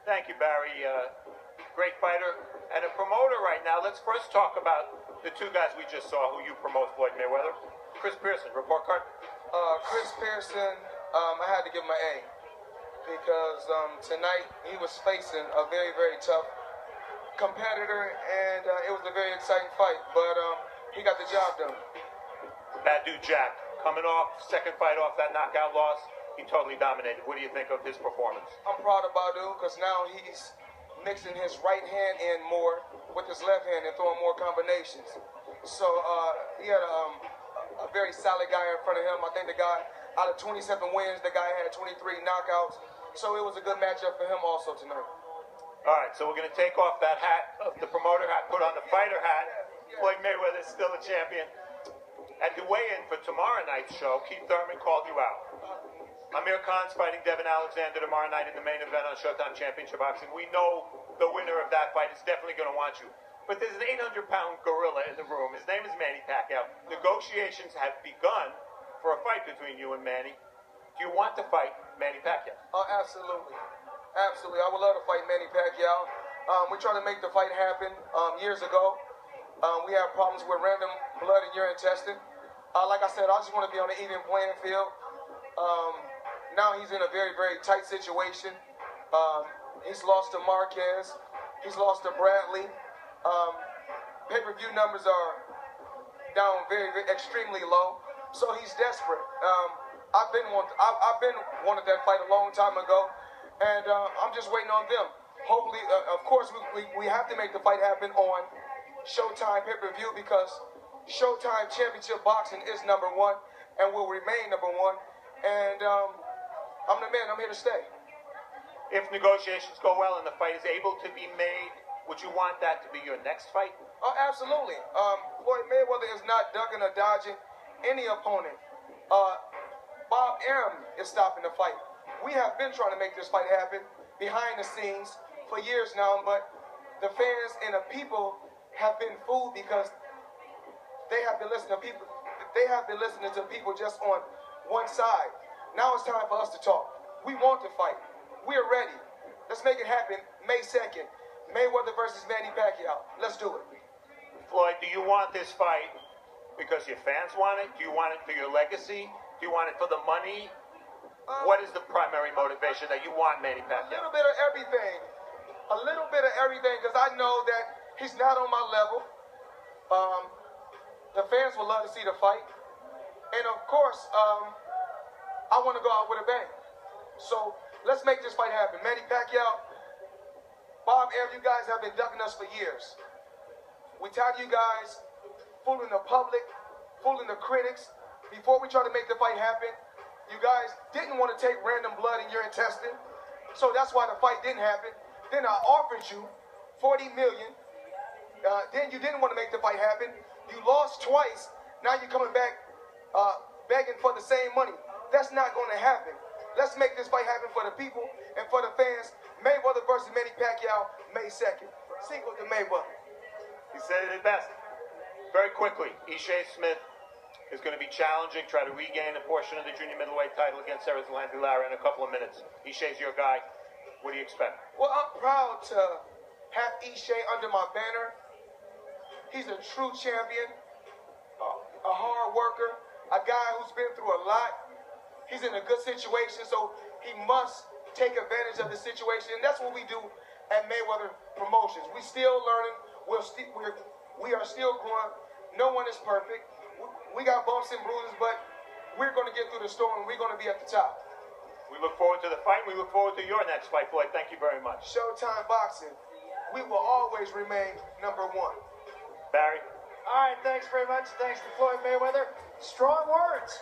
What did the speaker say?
Thank you, Barry. Great fighter and a promoter right now. Let's first talk about the two guys we just saw who you promote, Floyd Mayweather. Chris Pearson, report card. Chris Pearson, I had to give him an A because tonight he was facing a very, very tough competitor, and it was a very exciting fight, but he got the job done. Bad dude Jack, coming off, second fight off that knockout loss, he totally dominated. What do you think of his performance? I'm proud of Badu because now he's mixing his right hand in more with his left hand and throwing more combinations. So he had a very solid guy in front of him. I think the guy, out of 27 wins, the guy had 23 knockouts. So it was a good matchup for him also tonight. All right, so we're going to take off that hat, the promoter hat, put on the fighter hat. Floyd Mayweather is still a champion. At the weigh-in for tomorrow night's show, Keith Thurman called you out. Amir Khan's fighting Devin Alexander tomorrow night in the main event on Showtime Championship Boxing. We know the winner of that fight is definitely going to want you. But there's an 800-pound gorilla in the room. His name is Manny Pacquiao. Negotiations have begun for a fight between you and Manny. Do you want to fight Manny Pacquiao? Oh, absolutely. Absolutely. I would love to fight Manny Pacquiao. We tried to make the fight happen years ago. We have problems with random blood and urine testing. Like I said, I just want to be on an even playing field. Now he's in a very, very tight situation. He's lost to Marquez. He's lost to Bradley. Pay-per-view numbers are down very, very extremely low. So he's desperate. I've been wanted that fight a long time ago, and I'm just waiting on them. Hopefully, of course, we have to make the fight happen on Showtime pay-per-view because Showtime Championship Boxing is #1 and will remain #1. And I'm the man. I'm here to stay. If negotiations go well and the fight is able to be made, would you want that to be your next fight? Oh, absolutely. Floyd Mayweather is not ducking or dodging any opponent. Bob Arum is stopping the fight. We have been trying to make this fight happen behind the scenes for years now, but the fans and the people have been fooled because they have been listening to people. They have been listening to people just on one side. Now it's time for us to talk. We want to fight. We're ready. Let's make it happen May 2nd. Mayweather versus Manny Pacquiao. Let's do it. Floyd, do you want this fight because your fans want it? Do you want it for your legacy? Do you want it for the money? What is the primary motivation that you want Manny Pacquiao? A little bit of everything. A little bit of everything because I know that he's not on my level. The fans would love to see the fight. And of course, I want to go out with a bang. So let's make this fight happen. Manny Pacquiao, Bob Arum, you guys have been ducking us for years. We tired of you guys fooling the public, fooling the critics. Before we tried to make the fight happen, you guys didn't want to take random blood in urine testing. So that's why the fight didn't happen. Then I offered you $40 million. Then you didn't want to make the fight happen. You lost twice. Now you're coming back begging for the same money. That's not going to happen. Let's make this fight happen for the people and for the fans. Mayweather versus Manny Pacquiao, May 2nd. Sequel to Mayweather. He said it best. Very quickly, Ishe Smith is going to be challenging, try to regain a portion of the junior middleweight title against Erislandy Lara in a couple of minutes. Ishe's your guy. What do you expect? Well, I'm proud to have Ishe under my banner. He's a true champion, a hard worker, a guy who's been through a lot. He's in a good situation, so he must take advantage of the situation. And that's what we do at Mayweather Promotions. We're still learning. We are still growing. No one is perfect. We got bumps and bruises, but we're going to get through the storm, and we're going to be at the top. We look forward to the fight. We look forward to your next fight, Floyd. Thank you very much. Showtime Boxing. We will always remain #1. Barry? All right, thanks very much. Thanks to Floyd Mayweather. Strong words.